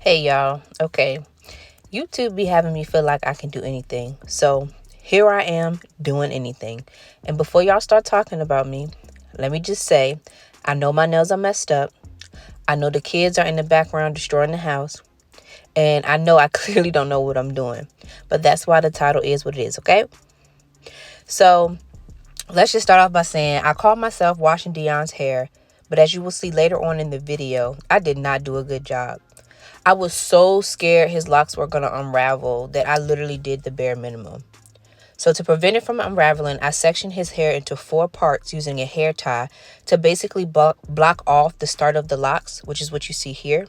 Hey y'all. Okay. YouTube be having me feel like I can do anything. So here I am doing anything. And before y'all start talking about me, let me just say, I know my nails are messed up. I know the kids are in the background destroying the house. And I know I clearly don't know what I'm doing. But that's why the title is what it is, okay? So let's just start off by saying I called myself washing Dion's hair. But as you will see later on in the video, I did not do a good job. I was so scared his locks were going to unravel that I literally did the bare minimum. So to prevent it from unraveling, I sectioned his hair into 4 parts using a hair tie to basically block off the start of the locks, which is what you see here.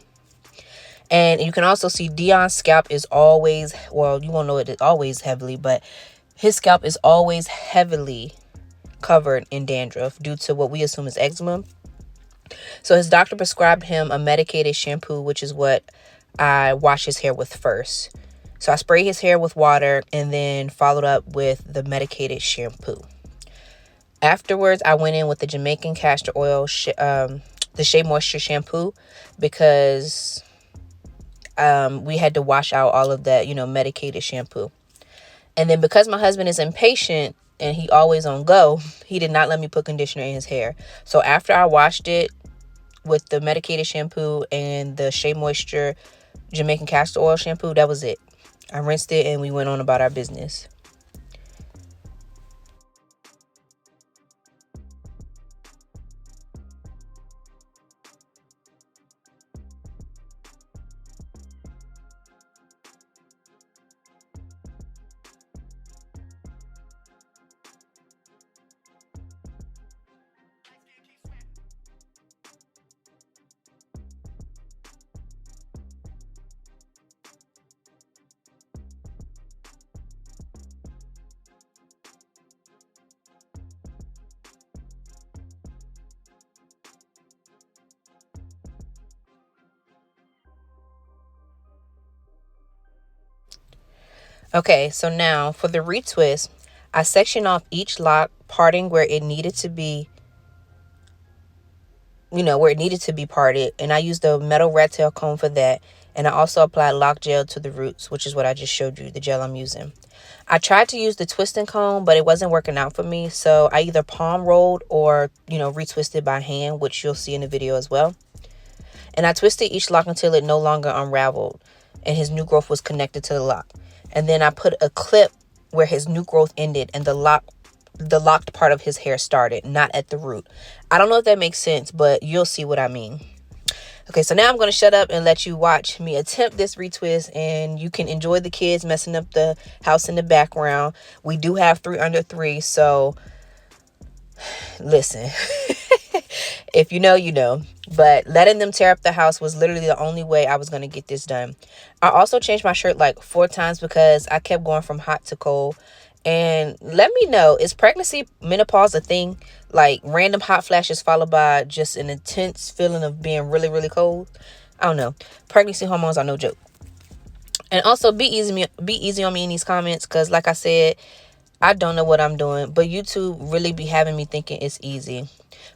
And you can also see Dion's scalp is always, well, you won't know it always heavily, but his scalp is always heavily covered in dandruff due to what we assume is eczema. So his doctor prescribed him a medicated shampoo, which is what I wash his hair with first. So I spray his hair with water and then followed up with the medicated shampoo. Afterwards, I went in with the Jamaican castor oil, the Shea Moisture shampoo, because we had to wash out all of that, medicated shampoo. And then because my husband is impatient and he always on go, he did not let me put conditioner in his hair. So after I washed it with the medicated shampoo and the Shea Moisture Jamaican castor oil shampoo, that was it. I rinsed it and we went on about our business. Okay, so now for the retwist, I sectioned off each lock, parting where it needed to be, where it needed to be parted. And I used the metal rat tail comb for that. And I also applied lock gel to the roots, which is what I just showed you, the gel I'm using. I tried to use the twisting comb, but it wasn't working out for me. So I either palm rolled or, retwisted by hand, which you'll see in the video as well. And I twisted each lock until it no longer unraveled and his new growth was connected to the lock. And then I put a clip where his new growth ended and the locked part of his hair started, not at the root. I don't know if that makes sense, but you'll see what I mean. Okay, so now I'm going to shut up and let you watch me attempt this retwist, and you can enjoy the kids messing up the house in the background. We do have 3 under 3, so listen. If you know, you know. But letting them tear up the house was literally the only way I was going to get this done. I also changed my shirt like 4 times because I kept going from hot to cold. And let me know, is pregnancy menopause a thing? Like random hot flashes followed by just an intense feeling of being really, really cold? I don't know. Pregnancy hormones are no joke. And also be easy on me in these comments because like I said, I don't know what I'm doing, but YouTube really be having me thinking it's easy.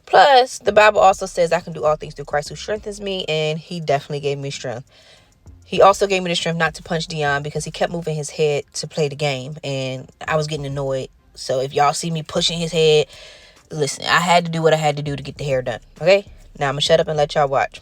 Plus, the Bible also says I can do all things through Christ who strengthens me, and he definitely gave me strength. He also gave me the strength not to punch Dion because he kept moving his head to play the game, and I was getting annoyed. So if y'all see me pushing his head, listen, I had to do what I had to do to get the hair done, okay? Now I'm going to shut up and let y'all watch.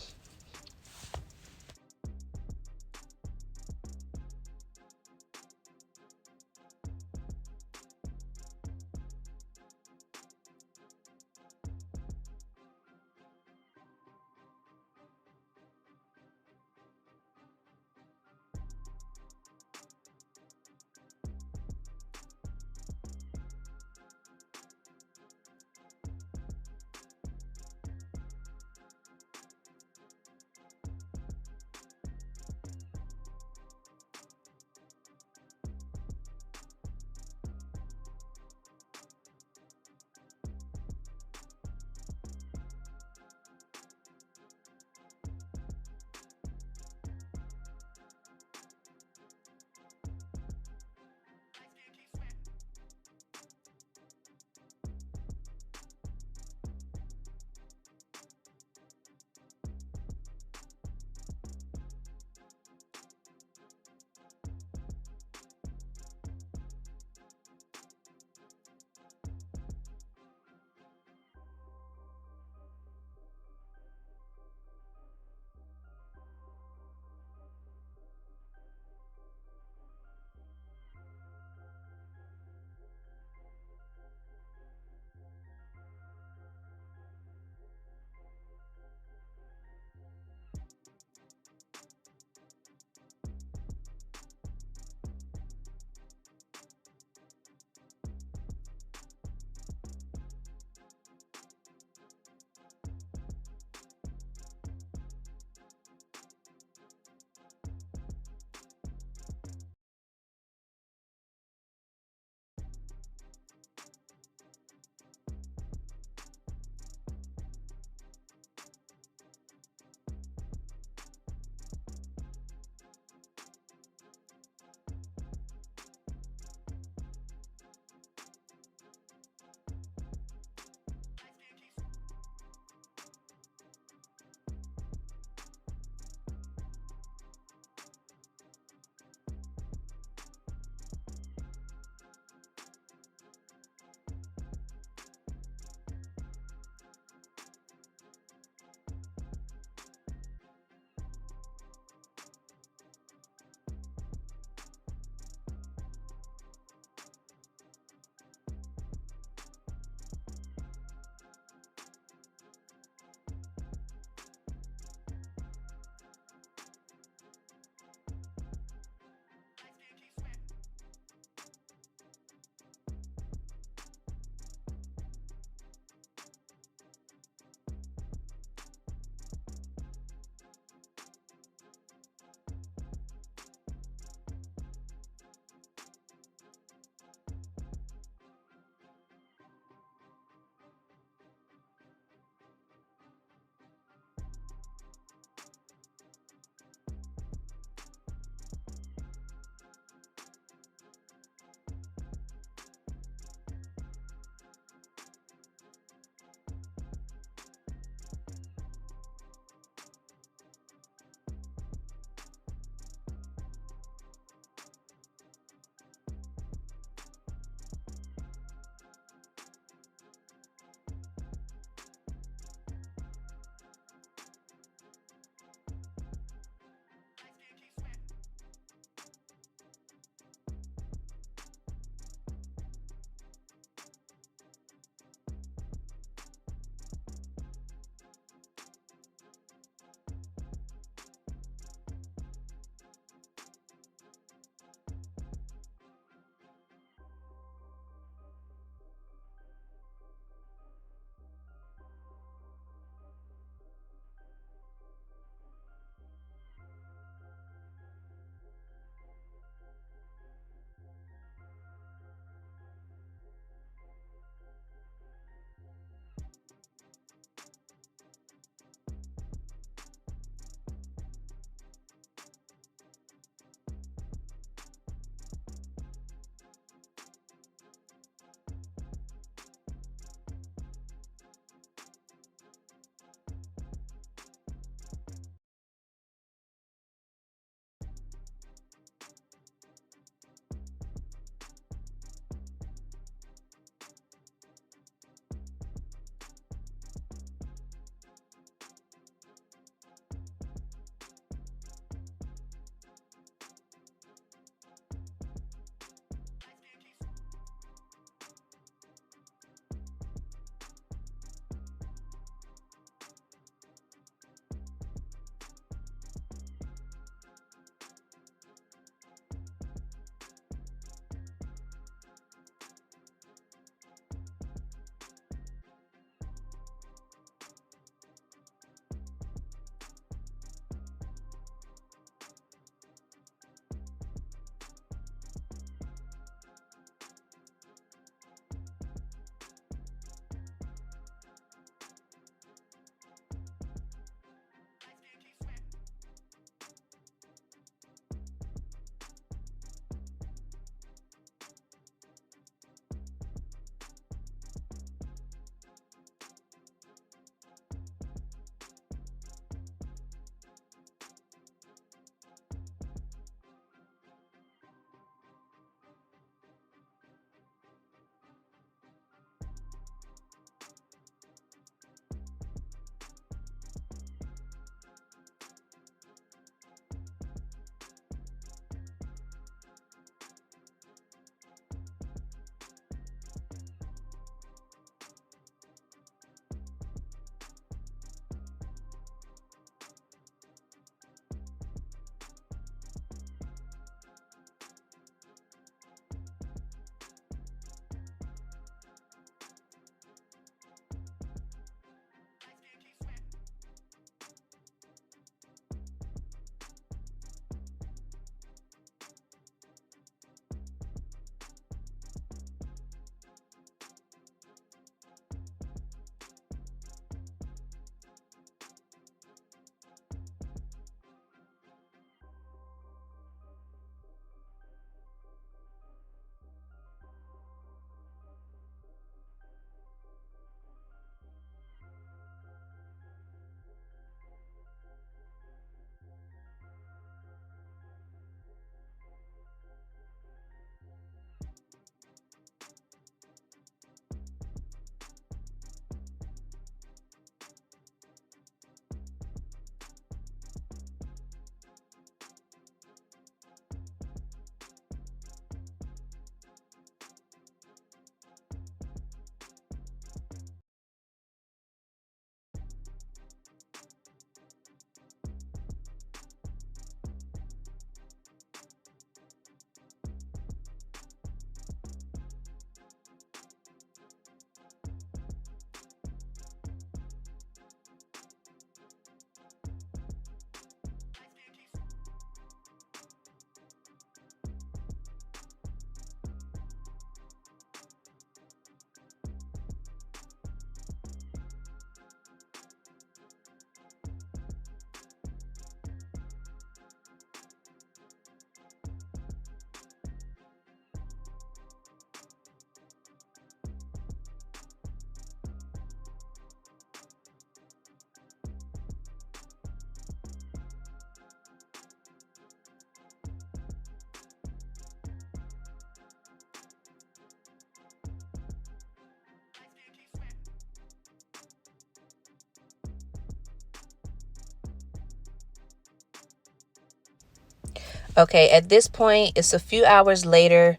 Okay, at this point, it's a few hours later,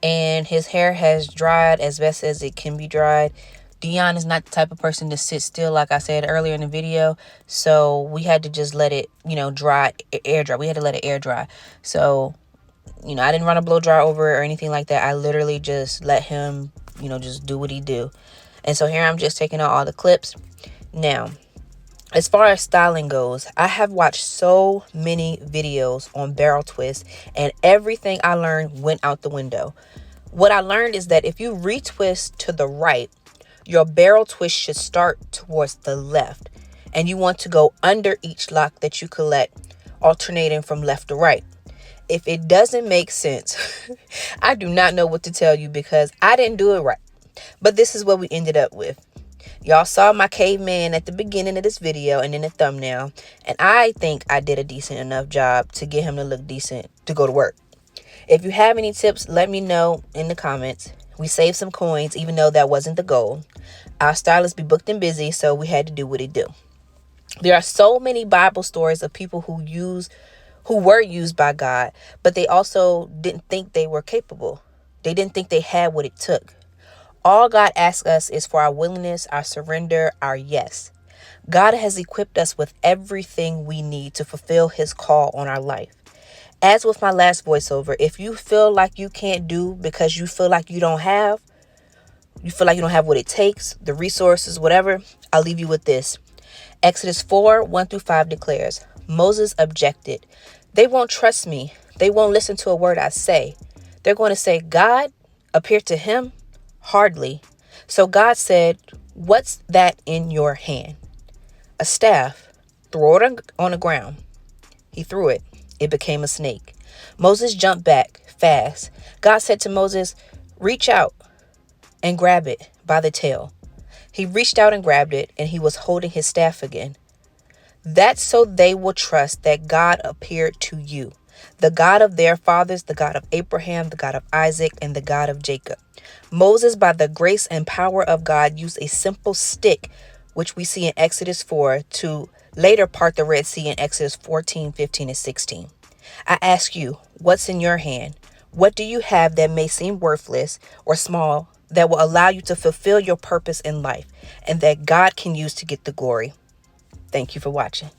and his hair has dried as best as it can be dried. Dion is not the type of person to sit still, like I said earlier in the video. So we had to just let it, dry, air dry. We had to let it air dry. So, I didn't run a blow dryer over it or anything like that. I literally just let him, just do what he do. And so here I'm just taking out all the clips. Now, as far as styling goes, I have watched so many videos on barrel twist, and everything I learned went out the window. What I learned is that if you retwist to the right, your barrel twist should start towards the left, and you want to go under each lock that you collect, alternating from left to right. If it doesn't make sense, I do not know what to tell you because I didn't do it right. But this is what we ended up with. Y'all saw my caveman at the beginning of this video and in the thumbnail, and I think I did a decent enough job to get him to look decent to go to work. If you have any tips, let me know in the comments. We saved some coins, even though that wasn't the goal. Our stylist be booked and busy, so we had to do what he do. There are so many Bible stories of people who were used by God, but they also didn't think they were capable. They didn't think they had what it took. All God asks us is for our willingness, our surrender, our yes. God has equipped us with everything we need to fulfill his call on our life. As with my last voiceover, if you feel like you can't do because you feel like you don't have what it takes, the resources, whatever, I'll leave you with this. Exodus 4:1-5 declares, Moses objected. They won't trust me. They won't listen to a word I say. They're going to say, God appeared to him? Hardly. So God said, what's that in your hand? A staff. Throw it on the ground. He threw it. It became a snake. Moses jumped back fast. God said to Moses, reach out and grab it by the tail. He reached out and grabbed it, and he was holding his staff again. That's so they will trust that God appeared to you, the God of their fathers, the God of Abraham, the God of Isaac, and the God of Jacob. Moses, by the grace and power of God, used a simple stick, which we see in Exodus 4, to later part the Red Sea in Exodus 14, 15, and 16. I ask you, what's in your hand? What do you have that may seem worthless or small that will allow you to fulfill your purpose in life and that God can use to get the glory? Thank you for watching.